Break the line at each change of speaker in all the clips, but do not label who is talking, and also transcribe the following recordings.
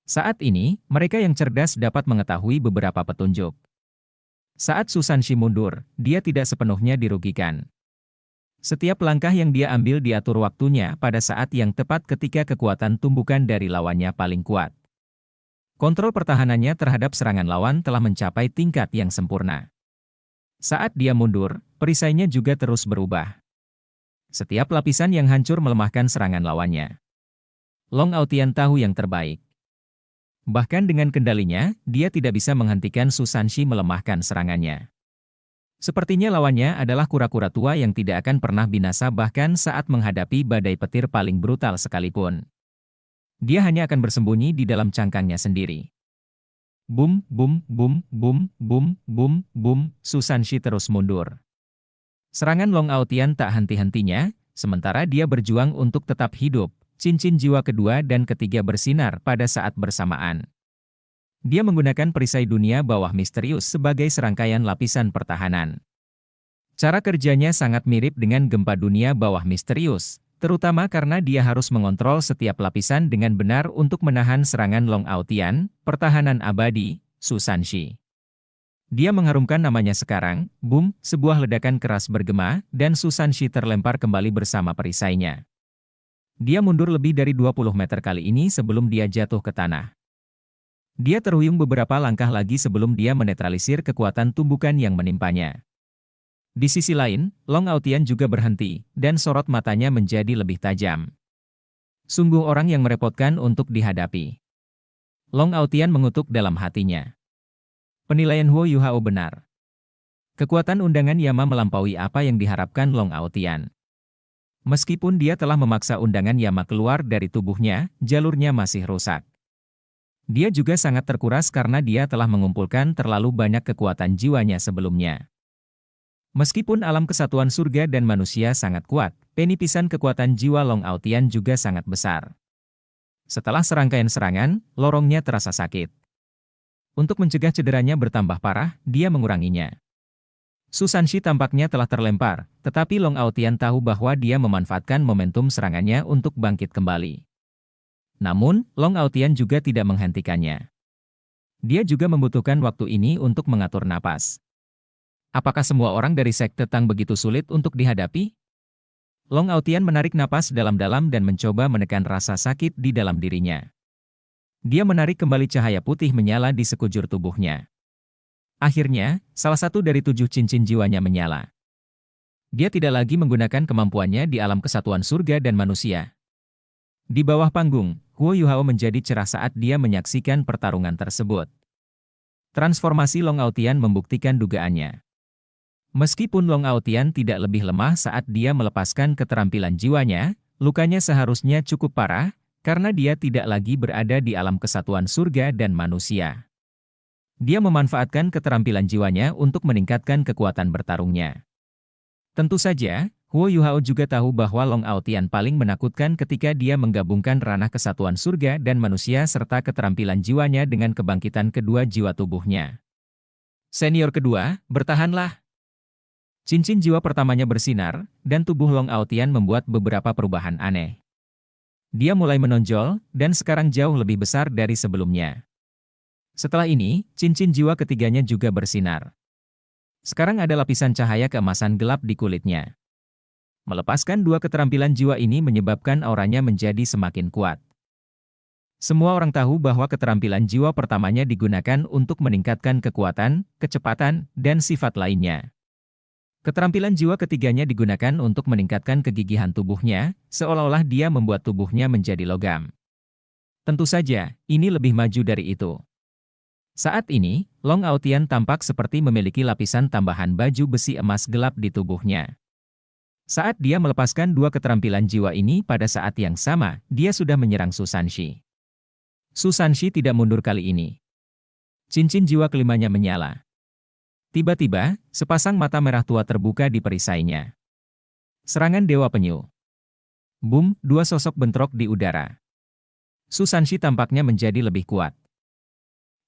Saat ini, mereka yang cerdas dapat mengetahui beberapa petunjuk. Saat Susanshi mundur, dia tidak sepenuhnya dirugikan. Setiap langkah yang dia ambil diatur waktunya pada saat yang tepat ketika kekuatan tumbukan dari lawannya paling kuat. Kontrol pertahanannya terhadap serangan lawan telah mencapai tingkat yang sempurna. Saat dia mundur, perisainya juga terus berubah. Setiap lapisan yang hancur melemahkan serangan lawannya. Long Aotian tahu yang terbaik. Bahkan dengan kendalinya, dia tidak bisa menghentikan Susanshi melemahkan serangannya. Sepertinya lawannya adalah kura-kura tua yang tidak akan pernah binasa bahkan saat menghadapi badai petir paling brutal sekalipun. Dia hanya akan bersembunyi di dalam cangkangnya sendiri. Bum, bum, bum, bum, bum, bum, bum, Susanshi terus mundur. Serangan Long Aotian tak henti-hentinya, sementara dia berjuang untuk tetap hidup. Cincin jiwa kedua dan ketiga bersinar pada saat bersamaan. Dia menggunakan perisai dunia bawah misterius sebagai serangkaian lapisan pertahanan. Cara kerjanya sangat mirip dengan gempa dunia bawah misterius, terutama karena dia harus mengontrol setiap lapisan dengan benar untuk menahan serangan Long Aotian, pertahanan abadi, Susanshi. Dia mengharumkan namanya sekarang, boom, sebuah ledakan keras bergema, dan Susanshi terlempar kembali bersama perisainya. Dia mundur lebih dari 20 meter kali ini sebelum dia jatuh ke tanah. Dia terhuyung beberapa langkah lagi sebelum dia menetralisir kekuatan tumbukan yang menimpanya. Di sisi lain, Long Aotian juga berhenti, dan sorot matanya menjadi lebih tajam. Sungguh orang yang merepotkan untuk dihadapi. Long Aotian mengutuk dalam hatinya. Penilaian Huo Yuhao benar. Kekuatan undangan Yama melampaui apa yang diharapkan Long Aotian. Meskipun dia telah memaksa undangan Yama keluar dari tubuhnya, jalurnya masih rusak. Dia juga sangat terkuras karena dia telah mengumpulkan terlalu banyak kekuatan jiwanya sebelumnya. Meskipun alam kesatuan surga dan manusia sangat kuat, penipisan kekuatan jiwa Long Aotian juga sangat besar. Setelah serangkaian serangan, lorongnya terasa sakit. Untuk mencegah cederanya bertambah parah, dia menguranginya. Susanshi tampaknya telah terlempar, tetapi Long Aotian tahu bahwa dia memanfaatkan momentum serangannya untuk bangkit kembali. Namun, Long Aotian juga tidak menghentikannya. Dia juga membutuhkan waktu ini untuk mengatur napas. Apakah semua orang dari sekte Tang begitu sulit untuk dihadapi? Long Aotian menarik napas dalam-dalam dan mencoba menekan rasa sakit di dalam dirinya. Dia menarik kembali cahaya putih menyala di sekujur tubuhnya. Akhirnya, salah satu dari 7 cincin jiwanya menyala. Dia tidak lagi menggunakan kemampuannya di alam kesatuan surga dan manusia. Di bawah panggung, Huo Yuhao menjadi cerah saat dia menyaksikan pertarungan tersebut. Transformasi Long Aotian membuktikan dugaannya. Meskipun Long Aotian tidak lebih lemah saat dia melepaskan keterampilan jiwanya, lukanya seharusnya cukup parah, karena dia tidak lagi berada di alam kesatuan surga dan manusia. Dia memanfaatkan keterampilan jiwanya untuk meningkatkan kekuatan bertarungnya. Tentu saja, Huo Yuhao juga tahu bahwa Long Aotian paling menakutkan ketika dia menggabungkan ranah kesatuan surga dan manusia serta keterampilan jiwanya dengan kebangkitan kedua jiwa tubuhnya. Senior kedua, bertahanlah. Cincin jiwa pertamanya bersinar, dan tubuh Long Aotian membuat beberapa perubahan aneh. Dia mulai menonjol, dan sekarang jauh lebih besar dari sebelumnya. Setelah ini, cincin jiwa ketiganya juga bersinar. Sekarang ada lapisan cahaya keemasan gelap di kulitnya. Melepaskan 2 keterampilan jiwa ini menyebabkan auranya menjadi semakin kuat. Semua orang tahu bahwa keterampilan jiwa pertamanya digunakan untuk meningkatkan kekuatan, kecepatan, dan sifat lainnya. Keterampilan jiwa ketiganya digunakan untuk meningkatkan kegigihan tubuhnya, seolah-olah dia membuat tubuhnya menjadi logam. Tentu saja, ini lebih maju dari itu. Saat ini, Long Aotian tampak seperti memiliki lapisan tambahan baju besi emas gelap di tubuhnya. Saat dia melepaskan 2 keterampilan jiwa ini pada saat yang sama, dia sudah menyerang Susanshi. Susanshi tidak mundur kali ini. Cincin jiwa kelimanya menyala. Tiba-tiba, sepasang mata merah tua terbuka di perisainya. Serangan Dewa Penyu. Boom, 2 sosok bentrok di udara. Susanshi tampaknya menjadi lebih kuat.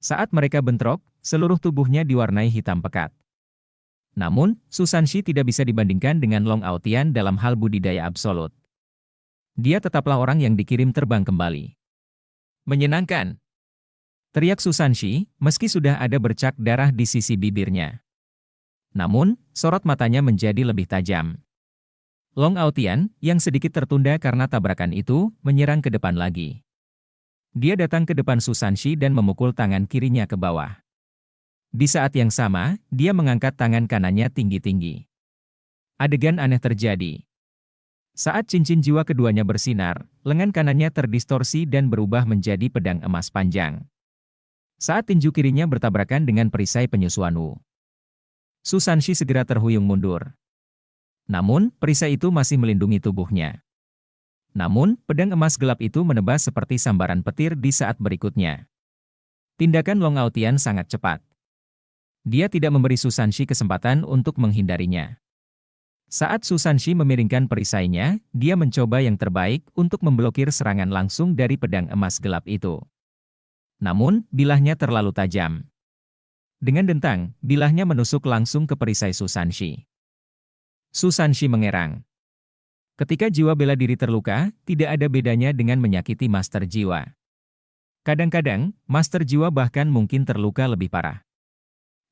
Saat mereka bentrok, seluruh tubuhnya diwarnai hitam pekat. Namun, Susanshi tidak bisa dibandingkan dengan Long Aotian dalam hal budidaya absolut. Dia tetaplah orang yang dikirim terbang kembali. Menyenangkan. Teriak Susanshi, meski sudah ada bercak darah di sisi bibirnya. Namun, sorot matanya menjadi lebih tajam. Long Aotian, yang sedikit tertunda karena tabrakan itu, menyerang ke depan lagi. Dia datang ke depan Susanshi dan memukul tangan kirinya ke bawah. Di saat yang sama, dia mengangkat tangan kanannya tinggi-tinggi. Adegan aneh terjadi. Saat cincin jiwa keduanya bersinar, lengan kanannya terdistorsi dan berubah menjadi pedang emas panjang. Saat tinju kirinya bertabrakan dengan perisai penyusuan Wu, Susanshi segera terhuyung mundur. Namun, perisai itu masih melindungi tubuhnya. Namun, pedang emas gelap itu menebas seperti sambaran petir di saat berikutnya. Tindakan Long Aotian sangat cepat. Dia tidak memberi Susanshi kesempatan untuk menghindarinya. Saat Susanshi memiringkan perisainya, dia mencoba yang terbaik untuk memblokir serangan langsung dari pedang emas gelap itu. Namun, bilahnya terlalu tajam. Dengan dentang, bilahnya menusuk langsung ke perisai Susanshi. Susanshi mengerang. Ketika jiwa bela diri terluka, tidak ada bedanya dengan menyakiti master jiwa. Kadang-kadang, master jiwa bahkan mungkin terluka lebih parah.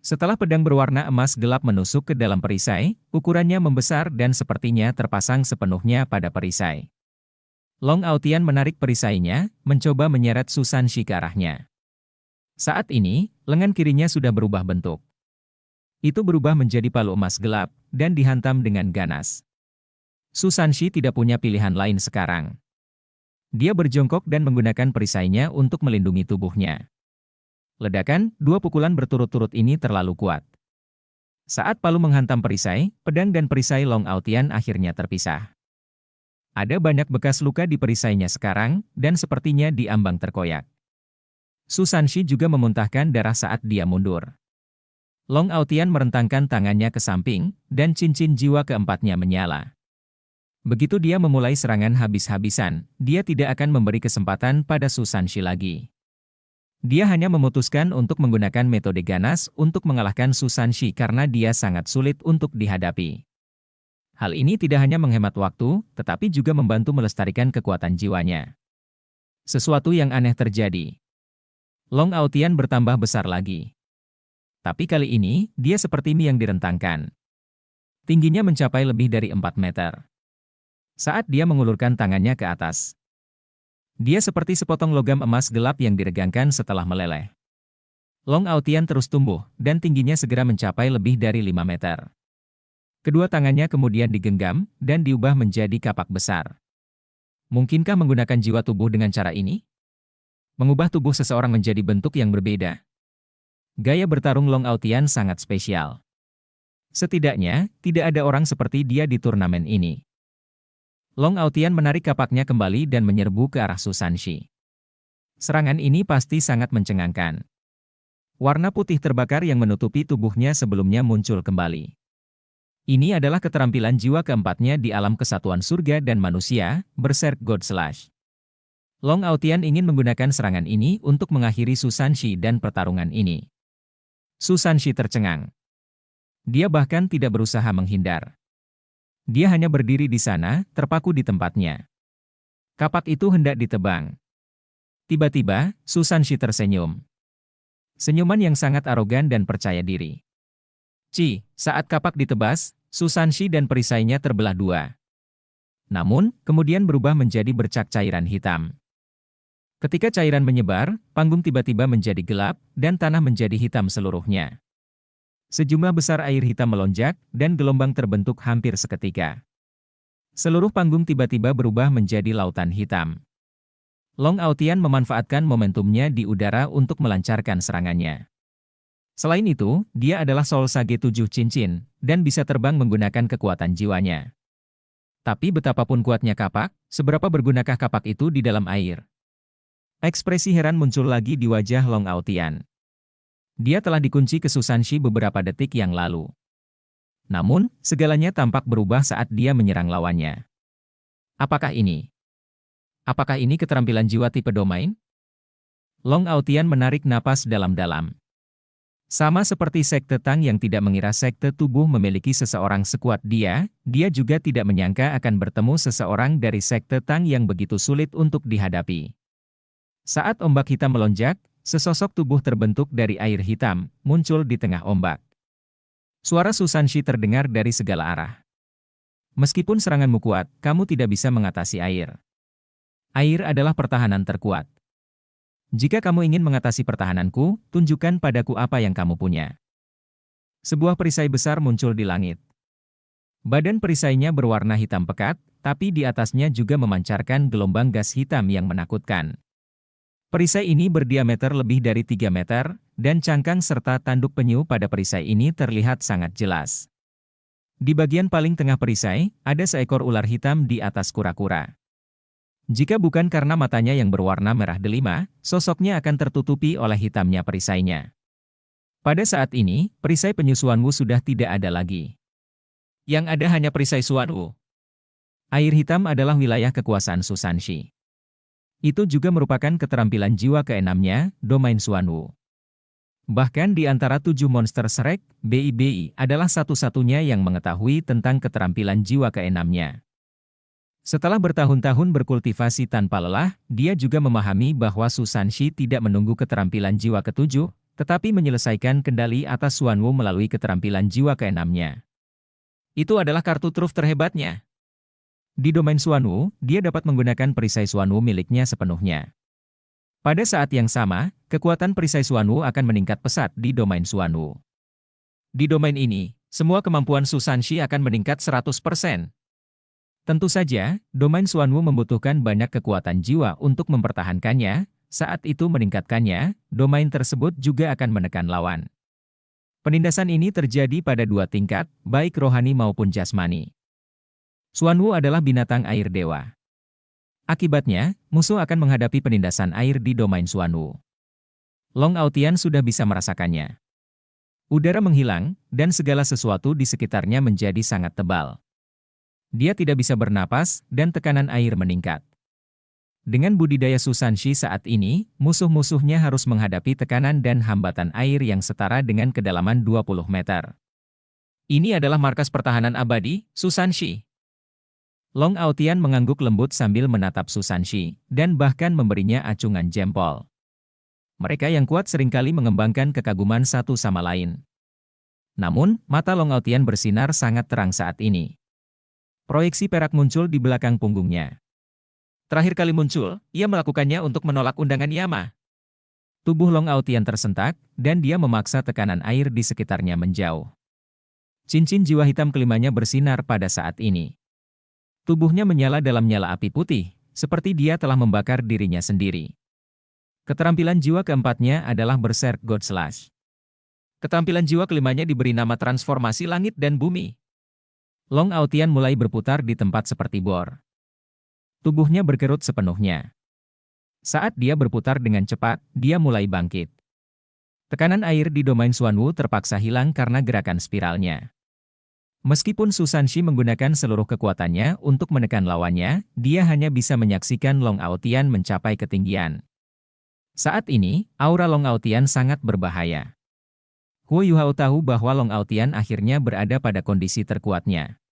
Setelah pedang berwarna emas gelap menusuk ke dalam perisai, ukurannya membesar dan sepertinya terpasang sepenuhnya pada perisai. Long Aotian menarik perisainya, mencoba menyeret Susanshi ke arahnya. Saat ini, lengan kirinya sudah berubah bentuk. Itu berubah menjadi palu emas gelap, dan dihantam dengan ganas. Susanshi tidak punya pilihan lain sekarang. Dia berjongkok dan menggunakan perisainya untuk melindungi tubuhnya. Ledakan, dua pukulan berturut-turut ini terlalu kuat. Saat palu menghantam perisai, pedang dan perisai Long Aotian akhirnya terpisah. Ada banyak bekas luka di perisainya sekarang, dan sepertinya diambang terkoyak. Susanshi juga memuntahkan darah saat dia mundur. Long Aotian merentangkan tangannya ke samping, dan cincin jiwa keempatnya menyala. Begitu dia memulai serangan habis-habisan, dia tidak akan memberi kesempatan pada Susanshi lagi. Dia hanya memutuskan untuk menggunakan metode ganas untuk mengalahkan Susanshi karena dia sangat sulit untuk dihadapi. Hal ini tidak hanya menghemat waktu, tetapi juga membantu melestarikan kekuatan jiwanya. Sesuatu yang aneh terjadi. Long Aotian bertambah besar lagi. Tapi kali ini, dia seperti mie yang direntangkan. Tingginya mencapai lebih dari 4 meter. Saat dia mengulurkan tangannya ke atas, dia seperti sepotong logam emas gelap yang diregangkan setelah meleleh. Long Aotian terus tumbuh, dan tingginya segera mencapai lebih dari 5 meter. Kedua tangannya kemudian digenggam, dan diubah menjadi kapak besar. Mungkinkah menggunakan jiwa tubuh dengan cara ini? Mengubah tubuh seseorang menjadi bentuk yang berbeda. Gaya bertarung Long Aotian sangat spesial. Setidaknya, tidak ada orang seperti dia di turnamen ini. Long Aotian menarik kapaknya kembali dan menyerbu ke arah Susanshi. Serangan ini pasti sangat mencengangkan. Warna putih terbakar yang menutupi tubuhnya sebelumnya muncul kembali. Ini adalah keterampilan jiwa keempatnya di alam kesatuan surga dan manusia, Berserk God Slash. Long Aotian ingin menggunakan serangan ini untuk mengakhiri Susanshi dan pertarungan ini. Susanshi tercengang. Dia bahkan tidak berusaha menghindar. Dia hanya berdiri di sana, terpaku di tempatnya. Kapak itu hendak ditebang. Tiba-tiba, Susanshi tersenyum. Senyuman yang sangat arogan dan percaya diri. Saat kapak ditebas, Susanshi dan perisainya terbelah dua. Namun, kemudian berubah menjadi bercak cairan hitam. Ketika cairan menyebar, panggung tiba-tiba menjadi gelap, dan tanah menjadi hitam seluruhnya. Sejumlah besar air hitam melonjak, dan gelombang terbentuk hampir seketika. Seluruh panggung tiba-tiba berubah menjadi lautan hitam. Long Aotian memanfaatkan momentumnya di udara untuk melancarkan serangannya. Selain itu, dia adalah Soul Sage 7 cincin, dan bisa terbang menggunakan kekuatan jiwanya. Tapi betapapun kuatnya kapak, seberapa bergunakah kapak itu di dalam air? Ekspresi heran muncul lagi di wajah Long Aotian. Dia telah dikunci ke Susanshi beberapa detik yang lalu. Namun, segalanya tampak berubah saat dia menyerang lawannya. Apakah ini? Apakah ini keterampilan jiwa tipe domain? Long Aotian menarik napas dalam-dalam. Sama seperti sekte Tang yang tidak mengira sekte tubuh memiliki seseorang sekuat dia juga tidak menyangka akan bertemu seseorang dari sekte Tang yang begitu sulit untuk dihadapi. Saat ombak hitam melonjak, Sesosok tubuh terbentuk dari air hitam, muncul di tengah ombak. Suara Susanshi terdengar dari segala arah. Meskipun seranganmu kuat, kamu tidak bisa mengatasi air. Air adalah pertahanan terkuat. Jika kamu ingin mengatasi pertahananku, tunjukkan padaku apa yang kamu punya. Sebuah perisai besar muncul di langit. Badan perisainya berwarna hitam pekat, tapi di atasnya juga memancarkan gelombang gas hitam yang menakutkan. Perisai ini berdiameter lebih dari 3 meter, dan cangkang serta tanduk penyu pada perisai ini terlihat sangat jelas. Di bagian paling tengah perisai, ada seekor ular hitam di atas kura-kura. Jika bukan karena matanya yang berwarna merah delima, sosoknya akan tertutupi oleh hitamnya perisainya. Pada saat ini, perisai penyu Xuanwu sudah tidak ada lagi. Yang ada hanya perisai Xuanwu. Air hitam adalah wilayah kekuasaan Susanshi. Itu juga merupakan keterampilan jiwa keenamnya, domain Xuanwu. Bahkan di antara 7 monster Shrek, BIBI adalah satu-satunya yang mengetahui tentang keterampilan jiwa keenamnya. Setelah bertahun-tahun berkultivasi tanpa lelah, dia juga memahami bahwa Susanshi tidak menunggu keterampilan jiwa ketujuh, tetapi menyelesaikan kendali atas Xuanwu melalui keterampilan jiwa keenamnya. Itu adalah kartu truf terhebatnya. Di domain Xuanwu, dia dapat menggunakan perisai Xuanwu miliknya sepenuhnya. Pada saat yang sama, kekuatan perisai Xuanwu akan meningkat pesat di domain Xuanwu. Di domain ini, semua kemampuan Susanshi akan meningkat 100%. Tentu saja, domain Xuanwu membutuhkan banyak kekuatan jiwa untuk mempertahankannya, saat itu meningkatkannya, domain tersebut juga akan menekan lawan. Penindasan ini terjadi pada 2 tingkat, baik rohani maupun jasmani. Xuanwu adalah binatang air dewa. Akibatnya, musuh akan menghadapi penindasan air di domain Xuanwu. Long Aotian sudah bisa merasakannya. Udara menghilang, dan segala sesuatu di sekitarnya menjadi sangat tebal. Dia tidak bisa bernapas, dan tekanan air meningkat. Dengan budidaya Susanshi saat ini, musuh-musuhnya harus menghadapi tekanan dan hambatan air yang setara dengan kedalaman 20 meter. Ini adalah markas pertahanan abadi, Susanshi. Long Aotian mengangguk lembut sambil menatap Susanshi, dan bahkan memberinya acungan jempol. Mereka yang kuat seringkali mengembangkan kekaguman satu sama lain. Namun, mata Long Aotian bersinar sangat terang saat ini. Proyeksi perak muncul di belakang punggungnya. Terakhir kali muncul, ia melakukannya untuk menolak undangan Yama. Tubuh Long Aotian tersentak, dan dia memaksa tekanan air di sekitarnya menjauh. Cincin jiwa hitam kelimanya bersinar pada saat ini. Tubuhnya menyala dalam nyala api putih, seperti dia telah membakar dirinya sendiri. Keterampilan jiwa keempatnya adalah Berserk God Slash. Keterampilan jiwa kelimanya diberi nama transformasi langit dan bumi. Long Aotian mulai berputar di tempat seperti bor. Tubuhnya berkerut sepenuhnya. Saat dia berputar dengan cepat, dia mulai bangkit. Tekanan air di domain Xuanwu terpaksa hilang karena gerakan spiralnya. Meskipun Susanshi menggunakan seluruh kekuatannya untuk menekan lawannya, dia hanya bisa menyaksikan Long Aotian mencapai ketinggian. Saat ini, aura Long Aotian sangat berbahaya. Huo Yuhao tahu bahwa Long Aotian akhirnya berada pada kondisi terkuatnya.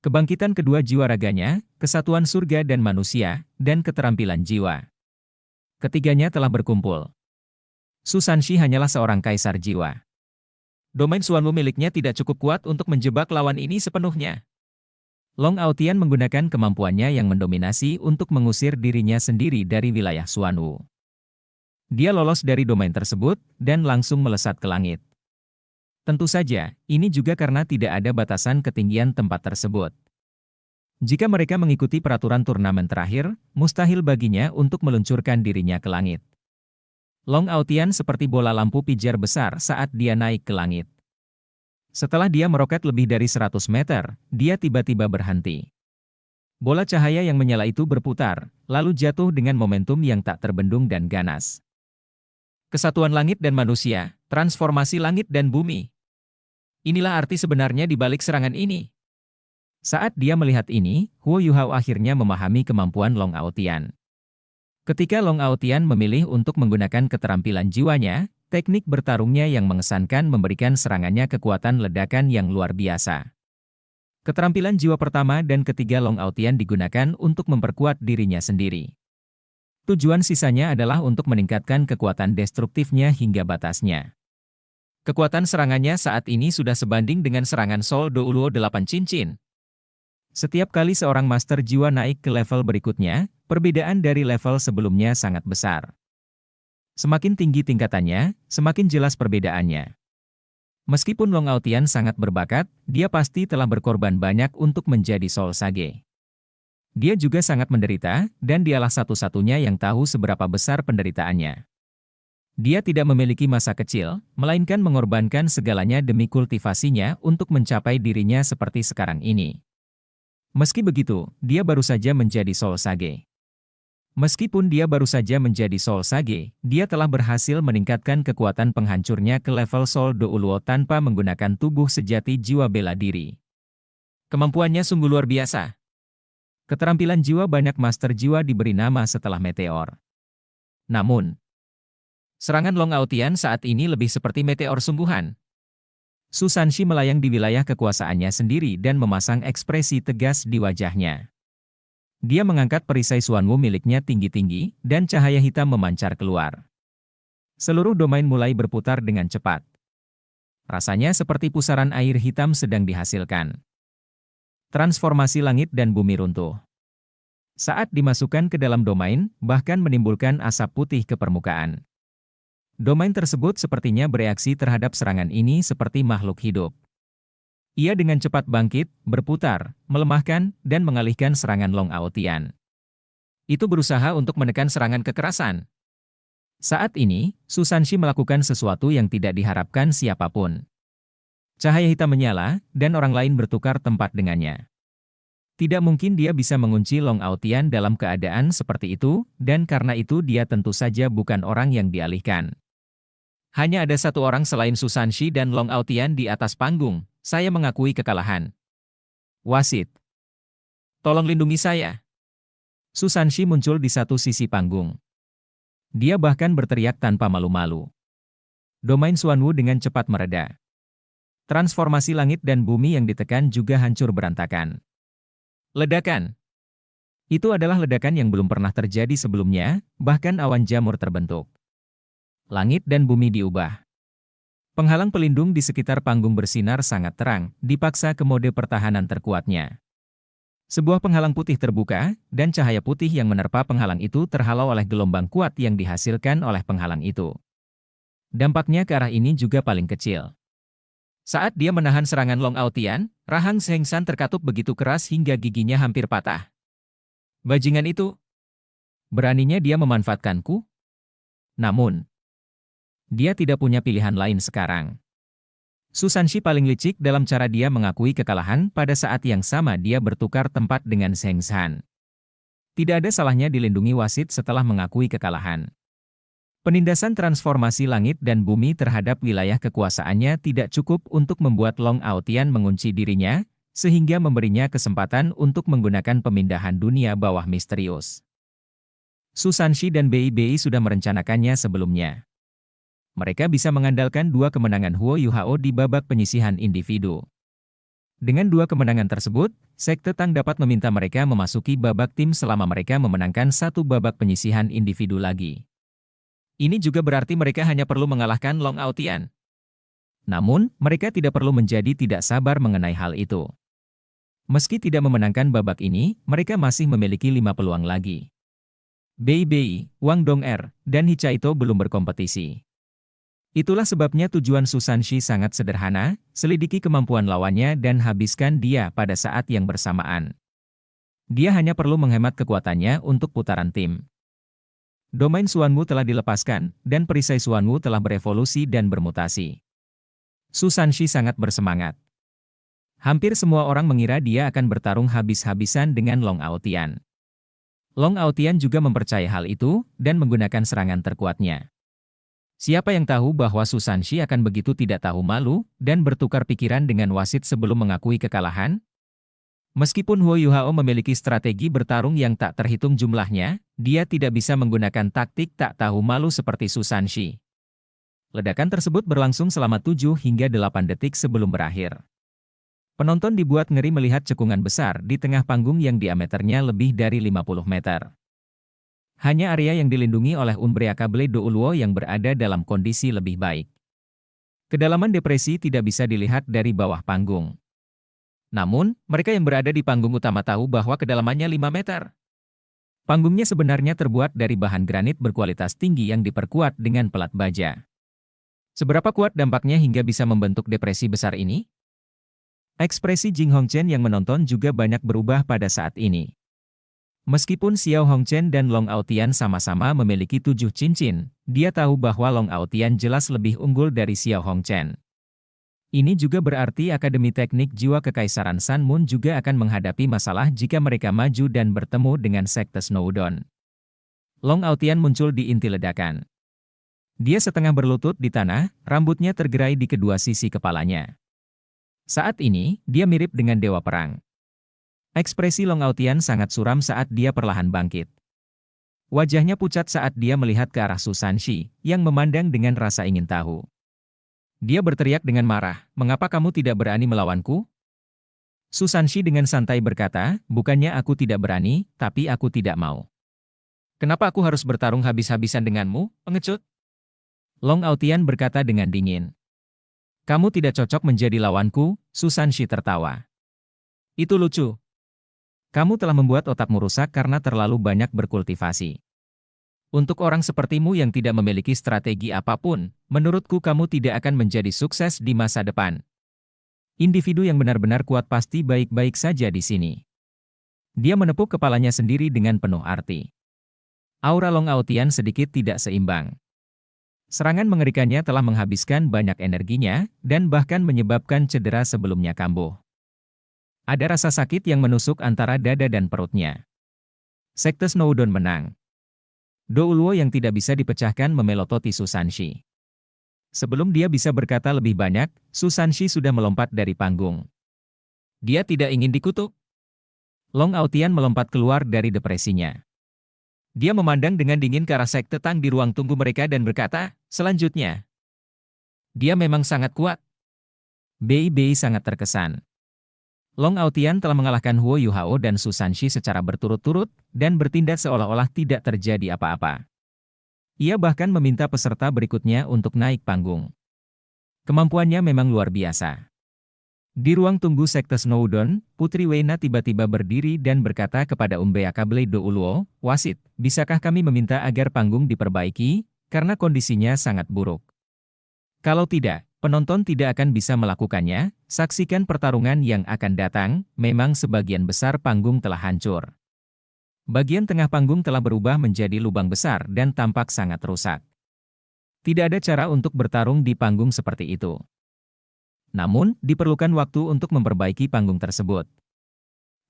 Kebangkitan kedua jiwa raganya, kesatuan surga dan manusia, dan keterampilan jiwa. Ketiganya telah berkumpul. Susanshi hanyalah seorang kaisar jiwa. Domain Xuanwu miliknya tidak cukup kuat untuk menjebak lawan ini sepenuhnya. Long Aotian menggunakan kemampuannya yang mendominasi untuk mengusir dirinya sendiri dari wilayah Xuanwu. Dia lolos dari domain tersebut, dan langsung melesat ke langit. Tentu saja, ini juga karena tidak ada batasan ketinggian tempat tersebut. Jika mereka mengikuti peraturan turnamen terakhir, mustahil baginya untuk meluncurkan dirinya ke langit. Long Aotian seperti bola lampu pijar besar saat dia naik ke langit. Setelah dia meroket lebih dari 100 meter, dia tiba-tiba berhenti. Bola cahaya yang menyala itu berputar, lalu jatuh dengan momentum yang tak terbendung dan ganas. Kesatuan langit dan manusia, transformasi langit dan bumi. Inilah arti sebenarnya di balik serangan ini. Saat dia melihat ini, Huo Yuhao akhirnya memahami kemampuan Long Aotian. Ketika Long Aotian memilih untuk menggunakan keterampilan jiwanya, teknik bertarungnya yang mengesankan memberikan serangannya kekuatan ledakan yang luar biasa. Keterampilan jiwa pertama dan ketiga Long Aotian digunakan untuk memperkuat dirinya sendiri. Tujuan sisanya adalah untuk meningkatkan kekuatan destruktifnya hingga batasnya. Kekuatan serangannya saat ini sudah sebanding dengan serangan Sol Do Uluo 8 cincin. Setiap kali seorang master jiwa naik ke level berikutnya, perbedaan dari level sebelumnya sangat besar. Semakin tinggi tingkatannya, semakin jelas perbedaannya. Meskipun Long Aotian sangat berbakat, dia pasti telah berkorban banyak untuk menjadi Soul Sage. Dia juga sangat menderita, dan dialah satu-satunya yang tahu seberapa besar penderitaannya. Dia tidak memiliki masa kecil, melainkan mengorbankan segalanya demi kultivasinya untuk mencapai dirinya seperti sekarang ini. Meski begitu, dia baru saja menjadi Soul Sage. Meskipun dia baru saja menjadi Soul Sage, dia telah berhasil meningkatkan kekuatan penghancurnya ke level Soul Do Uluo tanpa menggunakan tubuh sejati jiwa bela diri. Kemampuannya sungguh luar biasa. Keterampilan jiwa banyak master jiwa diberi nama setelah meteor. Namun, serangan Long Aotian saat ini lebih seperti meteor sungguhan. Su Sanshi melayang di wilayah kekuasaannya sendiri dan memasang ekspresi tegas di wajahnya. Dia mengangkat perisai Xuanwu miliknya tinggi-tinggi, dan cahaya hitam memancar keluar. Seluruh domain mulai berputar dengan cepat. Rasanya seperti pusaran air hitam sedang dihasilkan. Transformasi langit dan bumi runtuh. Saat dimasukkan ke dalam domain, bahkan menimbulkan asap putih ke permukaan. Domain tersebut sepertinya bereaksi terhadap serangan ini seperti makhluk hidup. Ia dengan cepat bangkit, berputar, melemahkan, dan mengalihkan serangan Long Aotian. Itu berusaha untuk menekan serangan kekerasan. Saat ini, Su Sanshi melakukan sesuatu yang tidak diharapkan siapapun. Cahaya hitam menyala, dan orang lain bertukar tempat dengannya. Tidak mungkin dia bisa mengunci Long Aotian dalam keadaan seperti itu, dan karena itu dia tentu saja bukan orang yang dialihkan. Hanya ada satu orang selain Su Sanshi dan Long Aotian di atas panggung. Saya mengakui kekalahan. Wasit, tolong lindungi saya. Su Sanshi muncul di satu sisi panggung. Dia bahkan berteriak tanpa malu-malu. Domain Xuanwu dengan cepat mereda. Transformasi langit dan bumi yang ditekan juga hancur berantakan. Ledakan. Itu adalah ledakan yang belum pernah terjadi sebelumnya, bahkan awan jamur terbentuk. Langit dan bumi diubah. Penghalang pelindung di sekitar panggung bersinar sangat terang, dipaksa ke mode pertahanan terkuatnya. Sebuah penghalang putih terbuka, dan cahaya putih yang menerpa penghalang itu terhalau oleh gelombang kuat yang dihasilkan oleh penghalang itu. Dampaknya ke arah ini juga paling kecil. Saat dia menahan serangan Long Aotian, rahang Zheng San terkatup begitu keras hingga giginya hampir patah. Bajingan itu! Beraninya dia memanfaatkanku? Namun, dia tidak punya pilihan lain sekarang. Su Sanshi paling licik dalam cara dia mengakui kekalahan. Pada saat yang sama dia bertukar tempat dengan Zheng San. Tidak ada salahnya dilindungi wasit setelah mengakui kekalahan. Penindasan transformasi langit dan bumi terhadap wilayah kekuasaannya tidak cukup untuk membuat Long Aotian mengunci dirinya, sehingga memberinya kesempatan untuk menggunakan pemindahan dunia bawah misterius. Su Sanshi dan Bei sudah merencanakannya sebelumnya. Mereka bisa mengandalkan dua kemenangan Huo Yuhao di babak penyisihan individu. Dengan dua kemenangan tersebut, Sekte Tang dapat meminta mereka memasuki babak tim selama mereka memenangkan satu babak penyisihan individu lagi. Ini juga berarti mereka hanya perlu mengalahkan Long Aotian. Namun, mereka tidak perlu menjadi tidak sabar mengenai hal itu. Meski tidak memenangkan babak ini, mereka masih memiliki 5 peluang lagi. Bei, Wang Dong'er, dan Hichaito belum berkompetisi. Itulah sebabnya tujuan Su Sanshi sangat sederhana, selidiki kemampuan lawannya dan habiskan dia pada saat yang bersamaan. Dia hanya perlu menghemat kekuatannya untuk putaran tim. Domain Xuanwu telah dilepaskan, dan perisai Xuanwu telah berevolusi dan bermutasi. Su Sanshi sangat bersemangat. Hampir semua orang mengira dia akan bertarung habis-habisan dengan Long Aotian. Long Aotian juga mempercayai hal itu, dan menggunakan serangan terkuatnya. Siapa yang tahu bahwa Su Sanshi akan begitu tidak tahu malu, dan bertukar pikiran dengan wasit sebelum mengakui kekalahan? Meskipun Huo Yuhao memiliki strategi bertarung yang tak terhitung jumlahnya, dia tidak bisa menggunakan taktik tak tahu malu seperti Su Sanshi. Ledakan tersebut berlangsung selama 7 hingga 8 detik sebelum berakhir. Penonton dibuat ngeri melihat cekungan besar di tengah panggung yang diameternya lebih dari 50 meter. Hanya area yang dilindungi oleh Unbreakable Douluo yang berada dalam kondisi lebih baik. Kedalaman depresi tidak bisa dilihat dari bawah panggung. Namun, mereka yang berada di panggung utama tahu bahwa kedalamannya 5 meter. Panggungnya sebenarnya terbuat dari bahan granit berkualitas tinggi yang diperkuat dengan pelat baja. Seberapa kuat dampaknya hingga bisa membentuk depresi besar ini? Ekspresi Jing Hongchen yang menonton juga banyak berubah pada saat ini. Meskipun Xiao Hongchen dan Long Aotian sama-sama memiliki 7 cincin, dia tahu bahwa Long Aotian jelas lebih unggul dari Xiao Hongchen. Ini juga berarti Akademi Teknik Jiwa Kekaisaran Sun Moon juga akan menghadapi masalah jika mereka maju dan bertemu dengan Sekte Snowdon. Long Aotian muncul di inti ledakan. Dia setengah berlutut di tanah, rambutnya tergerai di kedua sisi kepalanya. Saat ini, dia mirip dengan Dewa Perang. Ekspresi Long Aotian sangat suram saat dia perlahan bangkit. Wajahnya pucat saat dia melihat ke arah Su Sanshi, yang memandang dengan rasa ingin tahu. Dia berteriak dengan marah, "Mengapa kamu tidak berani melawanku?" Su Sanshi dengan santai berkata, "Bukannya aku tidak berani, tapi aku tidak mau." "Kenapa aku harus bertarung habis-habisan denganmu, pengecut?" Long Aotian berkata dengan dingin. "Kamu tidak cocok menjadi lawanku," Su Sanshi tertawa. "Itu lucu. Kamu telah membuat otakmu rusak karena terlalu banyak berkultivasi. Untuk orang sepertimu yang tidak memiliki strategi apapun, menurutku kamu tidak akan menjadi sukses di masa depan. Individu yang benar-benar kuat pasti baik-baik saja di sini." Dia menepuk kepalanya sendiri dengan penuh arti. Aura Long Aotian sedikit tidak seimbang. Serangan mengerikannya telah menghabiskan banyak energinya, dan bahkan menyebabkan cedera sebelumnya kambuh. Ada rasa sakit yang menusuk antara dada dan perutnya. Sekte Snowdon menang. Douluo yang tidak bisa dipecahkan memelototi Su Sanshi. Sebelum dia bisa berkata lebih banyak, Su Sanshi sudah melompat dari panggung. Dia tidak ingin dikutuk. Long Aotian melompat keluar dari depresinya. Dia memandang dengan dingin ke arah Sekte Tang di ruang tunggu mereka dan berkata, "Selanjutnya." Dia memang sangat kuat. Bei Bei sangat terkesan. Long Aotian telah mengalahkan Huo Yuhao dan Su Sanshi secara berturut-turut, dan bertindak seolah-olah tidak terjadi apa-apa. Ia bahkan meminta peserta berikutnya untuk naik panggung. Kemampuannya memang luar biasa. Di ruang tunggu Sekte Snowdon, Putri Weina tiba-tiba berdiri dan berkata kepada Unbreakable Douluo, "Wasit, bisakah kami meminta agar panggung diperbaiki, karena kondisinya sangat buruk. Kalau tidak, penonton tidak akan bisa melakukannya. Saksikan pertarungan yang akan datang, memang sebagian besar panggung telah hancur. Bagian tengah panggung telah berubah menjadi lubang besar dan tampak sangat rusak. Tidak ada cara untuk bertarung di panggung seperti itu. Namun, diperlukan waktu untuk memperbaiki panggung tersebut.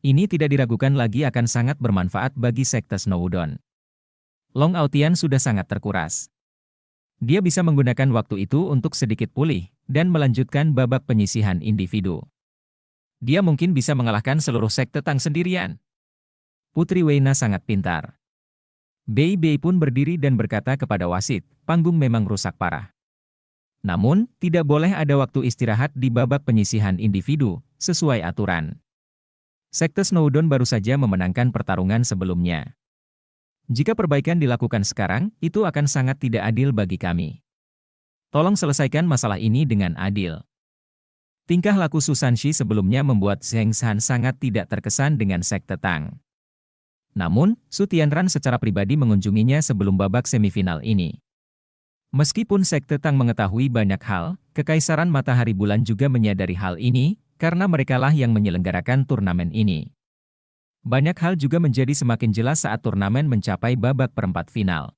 Ini tidak diragukan lagi akan sangat bermanfaat bagi Sekte Snowdon. Long Aotian sudah sangat terkuras. Dia bisa menggunakan waktu itu untuk sedikit pulih, dan melanjutkan babak penyisihan individu. Dia mungkin bisa mengalahkan seluruh Sekte Tang sendirian. Putri Weina sangat pintar. Bei Bei pun berdiri dan berkata kepada wasit, "Panggung memang rusak parah. Namun, tidak boleh ada waktu istirahat di babak penyisihan individu, sesuai aturan. Sekte Snowdon baru saja memenangkan pertarungan sebelumnya. Jika perbaikan dilakukan sekarang, itu akan sangat tidak adil bagi kami. Tolong selesaikan masalah ini dengan adil." Tingkah laku Su Sanshi sebelumnya membuat Zheng San sangat tidak terkesan dengan Sekte Tang. Namun, Su Tianran secara pribadi mengunjunginya sebelum babak semifinal ini. Meskipun Sekte Tang mengetahui banyak hal, Kekaisaran Matahari Bulan juga menyadari hal ini, karena merekalah yang menyelenggarakan turnamen ini. Banyak hal juga menjadi semakin jelas saat turnamen mencapai babak perempat final.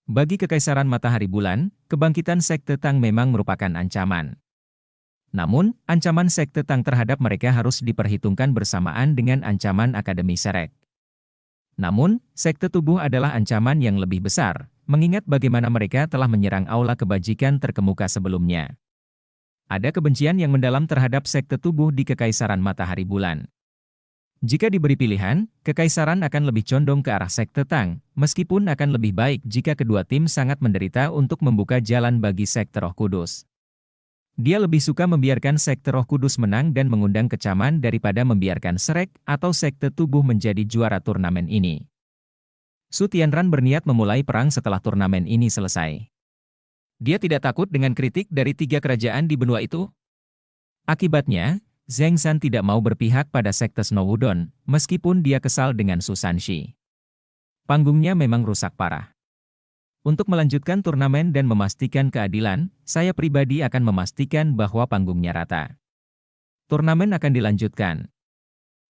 Bagi Kekaisaran Matahari Bulan, kebangkitan Sekte Tang memang merupakan ancaman. Namun, ancaman Sekte Tang terhadap mereka harus diperhitungkan bersamaan dengan ancaman Akademi Serek. Namun, Sekte Tubuh adalah ancaman yang lebih besar, mengingat bagaimana mereka telah menyerang aula kebajikan terkemuka sebelumnya. Ada kebencian yang mendalam terhadap Sekte Tubuh di Kekaisaran Matahari Bulan. Jika diberi pilihan, Kekaisaran akan lebih condong ke arah Sekte Tang, meskipun akan lebih baik jika kedua tim sangat menderita untuk membuka jalan bagi Sekte Roh Kudus. Dia lebih suka membiarkan Sekte Roh Kudus menang dan mengundang kecaman daripada membiarkan Serek atau Sekte Tubuh menjadi juara turnamen ini. Su Tianran berniat memulai perang setelah turnamen ini selesai. Dia tidak takut dengan kritik dari 3 kerajaan di benua itu. Akibatnya, Zheng San tidak mau berpihak pada sekte Snow Wudong, meskipun dia kesal dengan Su Sanxi. Panggungnya memang rusak parah. Untuk melanjutkan turnamen dan memastikan keadilan, saya pribadi akan memastikan bahwa panggungnya rata. Turnamen akan dilanjutkan.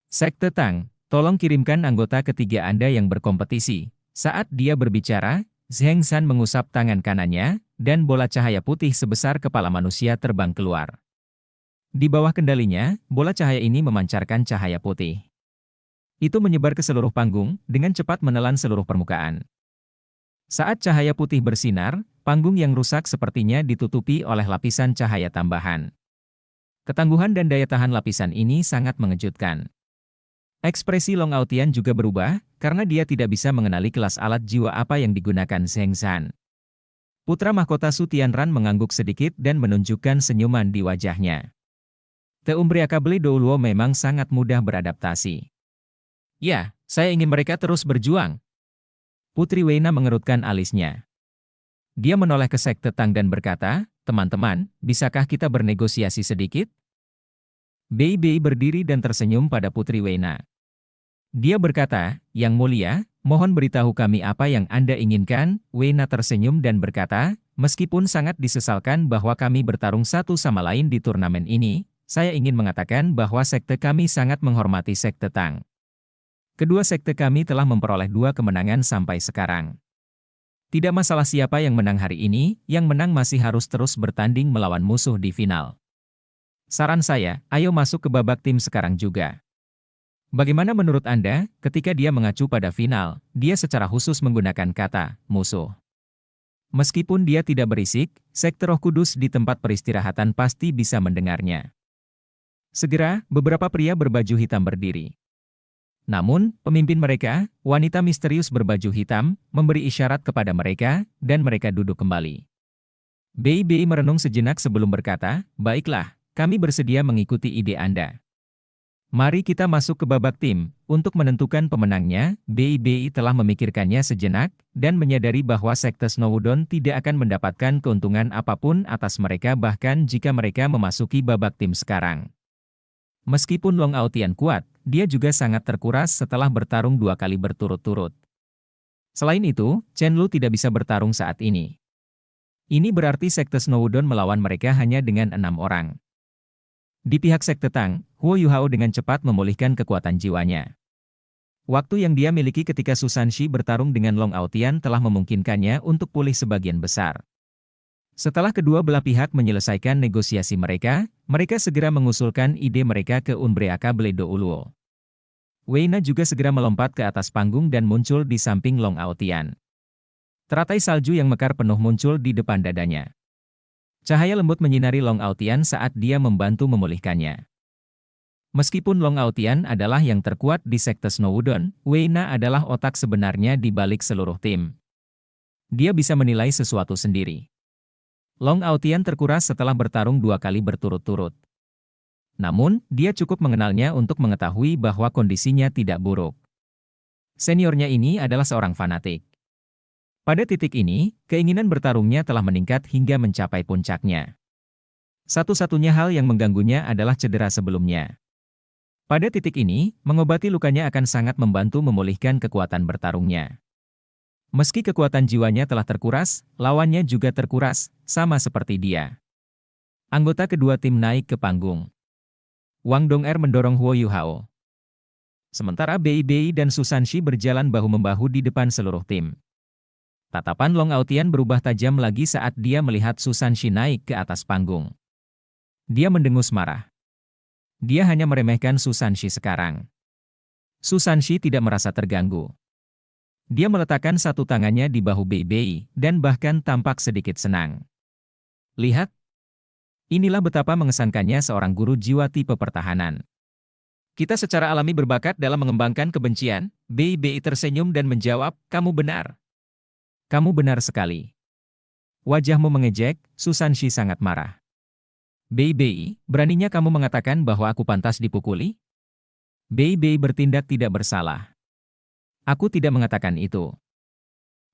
Sekte Tang, tolong kirimkan anggota ketiga Anda yang berkompetisi. Saat dia berbicara, Zheng San mengusap tangan kanannya, dan bola cahaya putih sebesar kepala manusia terbang keluar. Di bawah kendalinya, bola cahaya ini memancarkan cahaya putih. Itu menyebar ke seluruh panggung, dengan cepat menelan seluruh permukaan. Saat cahaya putih bersinar, panggung yang rusak sepertinya ditutupi oleh lapisan cahaya tambahan. Ketangguhan dan daya tahan lapisan ini sangat mengejutkan. Ekspresi Long Aotian juga berubah, karena dia tidak bisa mengenali kelas alat jiwa apa yang digunakan Zheng San. Putra mahkota Su Tianran mengangguk sedikit dan menunjukkan senyuman di wajahnya. The Umbriacable Douluo memang sangat mudah beradaptasi. Ya, saya ingin mereka terus berjuang. Putri Weina mengerutkan alisnya. Dia menoleh ke Sekte Tang dan berkata, teman-teman, bisakah kita bernegosiasi sedikit? Bei Bei berdiri dan tersenyum pada Putri Weina. Dia berkata, Yang Mulia, mohon beritahu kami apa yang Anda inginkan. Weina tersenyum dan berkata, meskipun sangat disesalkan bahwa kami bertarung satu sama lain di turnamen ini, saya ingin mengatakan bahwa sekte kami sangat menghormati Sekte Tang. Kedua sekte kami telah memperoleh 2 kemenangan sampai sekarang. Tidak masalah siapa yang menang hari ini, yang menang masih harus terus bertanding melawan musuh di final. Saran saya, ayo masuk ke babak tim sekarang juga. Bagaimana menurut Anda, ketika dia mengacu pada final, dia secara khusus menggunakan kata, musuh. Meskipun dia tidak berisik, sekte Roh Kudus di tempat peristirahatan pasti bisa mendengarnya. Segera, beberapa pria berbaju hitam berdiri. Namun, pemimpin mereka, wanita misterius berbaju hitam, memberi isyarat kepada mereka, dan mereka duduk kembali. Bei Bei merenung sejenak sebelum berkata, baiklah, kami bersedia mengikuti ide Anda. Mari kita masuk ke babak tim. Untuk menentukan pemenangnya, Bei Bei telah memikirkannya sejenak, dan menyadari bahwa sekte Snow Wudong tidak akan mendapatkan keuntungan apapun atas mereka bahkan jika mereka memasuki babak tim sekarang. Meskipun Long Aotian kuat, dia juga sangat terkuras setelah bertarung 2 kali berturut-turut. Selain itu, Chen Lu tidak bisa bertarung saat ini. Ini berarti sekte Snow Wudong melawan mereka hanya dengan 6 orang. Di pihak sekte Tang, Huo Yuhao dengan cepat memulihkan kekuatan jiwanya. Waktu yang dia miliki ketika Su Sanxi bertarung dengan Long Aotian telah memungkinkannya untuk pulih sebagian besar. Setelah kedua belah pihak menyelesaikan negosiasi mereka, mereka segera mengusulkan ide mereka ke Umbriacable Douluo. Weina juga segera melompat ke atas panggung dan muncul di samping Long Aotian. Teratai salju yang mekar penuh muncul di depan dadanya. Cahaya lembut menyinari Long Aotian saat dia membantu memulihkannya. Meskipun Long Aotian adalah yang terkuat di sekte Snow Wudong, Weina adalah otak sebenarnya di balik seluruh tim. Dia bisa menilai sesuatu sendiri. Long Aotian terkuras setelah bertarung 2 kali berturut-turut. Namun, dia cukup mengenalnya untuk mengetahui bahwa kondisinya tidak buruk. Seniornya ini adalah seorang fanatik. Pada titik ini, keinginan bertarungnya telah meningkat hingga mencapai puncaknya. Satu-satunya hal yang mengganggunya adalah cedera sebelumnya. Pada titik ini, mengobati lukanya akan sangat membantu memulihkan kekuatan bertarungnya. Meski kekuatan jiwanya telah terkuras, lawannya juga terkuras, sama seperti dia. Anggota kedua tim naik ke panggung. Wang Dong'er mendorong Huo Yuhao. Sementara Bei Bei dan Su Sanxi berjalan bahu-membahu di depan seluruh tim. Tatapan Long Aotian berubah tajam lagi saat dia melihat Su Sanxi naik ke atas panggung. Dia mendengus marah. Dia hanya meremehkan Su Sanxi sekarang. Su Sanxi tidak merasa terganggu. Dia meletakkan satu tangannya di bahu Bei Bei, dan bahkan tampak sedikit senang. Lihat. Inilah betapa mengesankannya seorang guru jiwa tipe pertahanan. Kita secara alami berbakat dalam mengembangkan kebencian. Bei Bei tersenyum dan menjawab, kamu benar. Kamu benar sekali. Wajahmu mengejek, Su Sanxi sangat marah. Bei Bei, beraninya kamu mengatakan bahwa aku pantas dipukuli? Bei Bei bertindak tidak bersalah. Aku tidak mengatakan itu.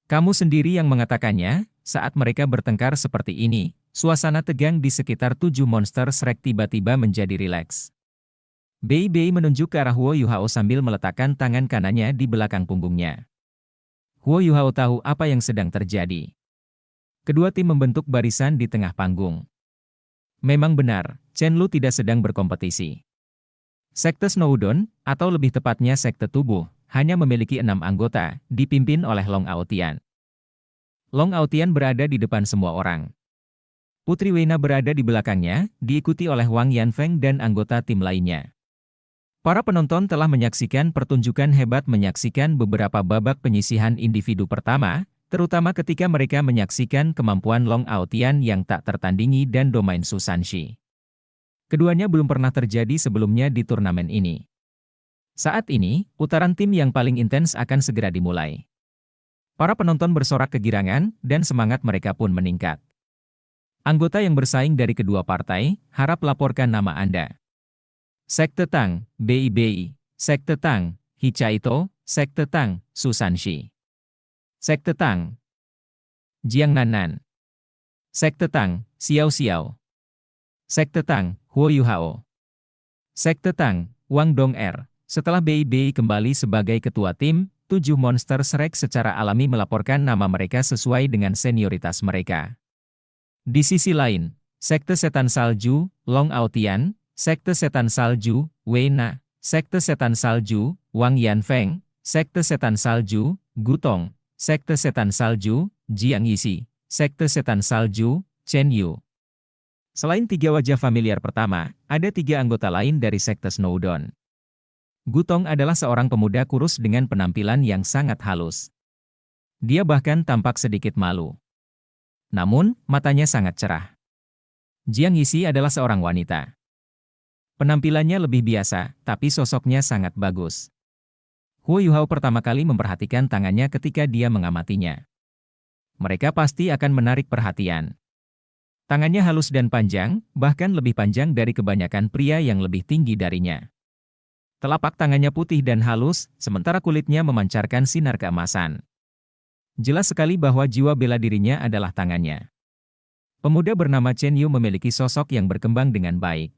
Kamu sendiri yang mengatakannya, saat mereka bertengkar seperti ini, suasana tegang di sekitar 7 monster Shrek tiba-tiba menjadi rileks. Bei Bei menunjuk ke arah Huo Yuhao sambil meletakkan tangan kanannya di belakang punggungnya. Huo Yuhao tahu apa yang sedang terjadi. Kedua tim membentuk barisan di tengah panggung. Memang benar, Chen Lu tidak sedang berkompetisi. Sekte Snowdon, atau lebih tepatnya Sekte Tubuh, hanya memiliki 6 anggota, dipimpin oleh Long Aotian. Long Aotian berada di depan semua orang. Putri Weina berada di belakangnya, diikuti oleh Wang Yanfeng dan anggota tim lainnya. Para penonton telah menyaksikan pertunjukan hebat menyaksikan beberapa babak penyisihan individu pertama, terutama ketika mereka menyaksikan kemampuan Long Aotian yang tak tertandingi dan domain Susanshi. Keduanya belum pernah terjadi sebelumnya di turnamen ini. Saat ini, putaran tim yang paling intens akan segera dimulai. Para penonton bersorak kegirangan, dan semangat mereka pun meningkat. Anggota yang bersaing dari kedua partai, harap laporkan nama Anda. Sekte Tang, Bei Bei, Sekte Tang, Hichaito, Sekte Tang, Susanshi. Sekte Tang, Jiang Nanan. Sekte Tang, Xiao Xiao. Sekte Tang, Huo Yuhao. Sekte Tang, Wang Dong'er. Setelah Bei Bei kembali sebagai ketua tim, 7 monster Shrek secara alami melaporkan nama mereka sesuai dengan senioritas mereka. Di sisi lain, Sekte Setan Salju, Long Aotian, Sekte Setan Salju, Weina, Sekte Setan Salju, Wang Yanfeng, Sekte Setan Salju, Gutong, Sekte Setan Salju, Jiang Yixi, Sekte Setan Salju, Chen Yu. Selain 3 wajah familiar pertama, ada 3 anggota lain dari Sekte Snowdon. Gutong adalah seorang pemuda kurus dengan penampilan yang sangat halus. Dia bahkan tampak sedikit malu. Namun, matanya sangat cerah. Jiang Yixi adalah seorang wanita. Penampilannya lebih biasa, tapi sosoknya sangat bagus. Huo Yuhao pertama kali memperhatikan tangannya ketika dia mengamatinya. Mereka pasti akan menarik perhatian. Tangannya halus dan panjang, bahkan lebih panjang dari kebanyakan pria yang lebih tinggi darinya. Telapak tangannya putih dan halus, sementara kulitnya memancarkan sinar keemasan. Jelas sekali bahwa jiwa bela dirinya adalah tangannya. Pemuda bernama Chen Yu memiliki sosok yang berkembang dengan baik.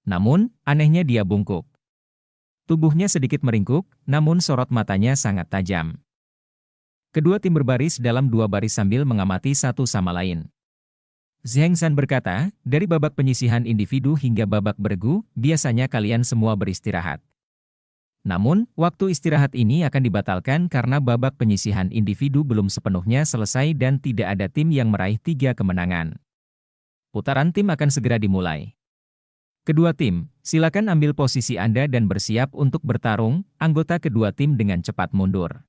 Namun, anehnya dia bungkuk. Tubuhnya sedikit meringkuk, namun sorot matanya sangat tajam. Kedua tim berbaris dalam 2 baris sambil mengamati satu sama lain. Zheng San berkata, dari babak penyisihan individu hingga babak bergu, biasanya kalian semua beristirahat. Namun, waktu istirahat ini akan dibatalkan karena babak penyisihan individu belum sepenuhnya selesai dan tidak ada tim yang meraih 3 kemenangan. Putaran tim akan segera dimulai. Kedua tim, silakan ambil posisi Anda dan bersiap untuk bertarung. Anggota kedua tim dengan cepat mundur.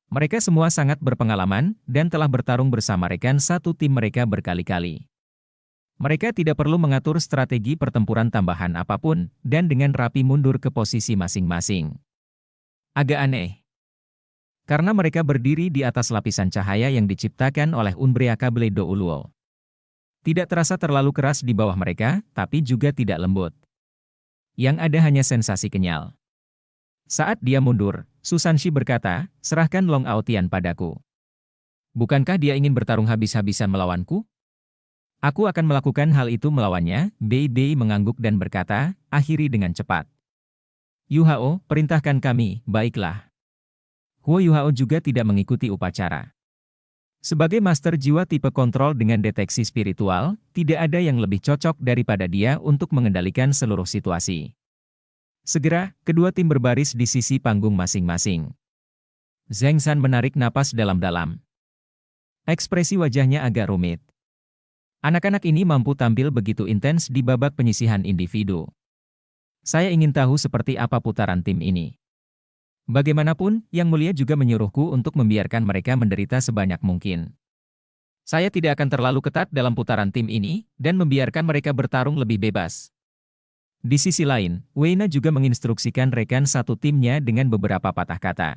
Mereka semua sangat berpengalaman dan telah bertarung bersama rekan satu tim mereka berkali-kali. Mereka tidak perlu mengatur strategi pertempuran tambahan apapun dan dengan rapi mundur ke posisi masing-masing. Agak aneh. Karena mereka berdiri di atas lapisan cahaya yang diciptakan oleh Umbreaka Bledo Uluo. Tidak terasa terlalu keras di bawah mereka, tapi juga tidak lembut. Yang ada hanya sensasi kenyal. Saat dia mundur, Susanshi berkata, serahkan Long Aotian padaku. Bukankah dia ingin bertarung habis-habisan melawanku? Aku akan melakukan hal itu melawannya. Bei Bei mengangguk dan berkata, akhiri dengan cepat. Yuhao, perintahkan kami, baiklah. Huo Yuhao juga tidak mengikuti upacara. Sebagai master jiwa tipe kontrol dengan deteksi spiritual, tidak ada yang lebih cocok daripada dia untuk mengendalikan seluruh situasi. Segera, kedua tim berbaris di sisi panggung masing-masing. Zheng San menarik napas dalam-dalam. Ekspresi wajahnya agak rumit. Anak-anak ini mampu tampil begitu intens di babak penyisihan individu. Saya ingin tahu seperti apa putaran tim ini. Bagaimanapun, Yang Mulia juga menyuruhku untuk membiarkan mereka menderita sebanyak mungkin. Saya tidak akan terlalu ketat dalam putaran tim ini, dan membiarkan mereka bertarung lebih bebas. Di sisi lain, Weina juga menginstruksikan rekan satu timnya dengan beberapa patah kata.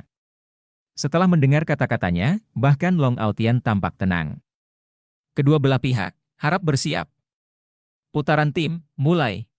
Setelah mendengar kata-katanya, bahkan Long Aotian tampak tenang. Kedua belah pihak, harap bersiap. Putaran tim, mulai.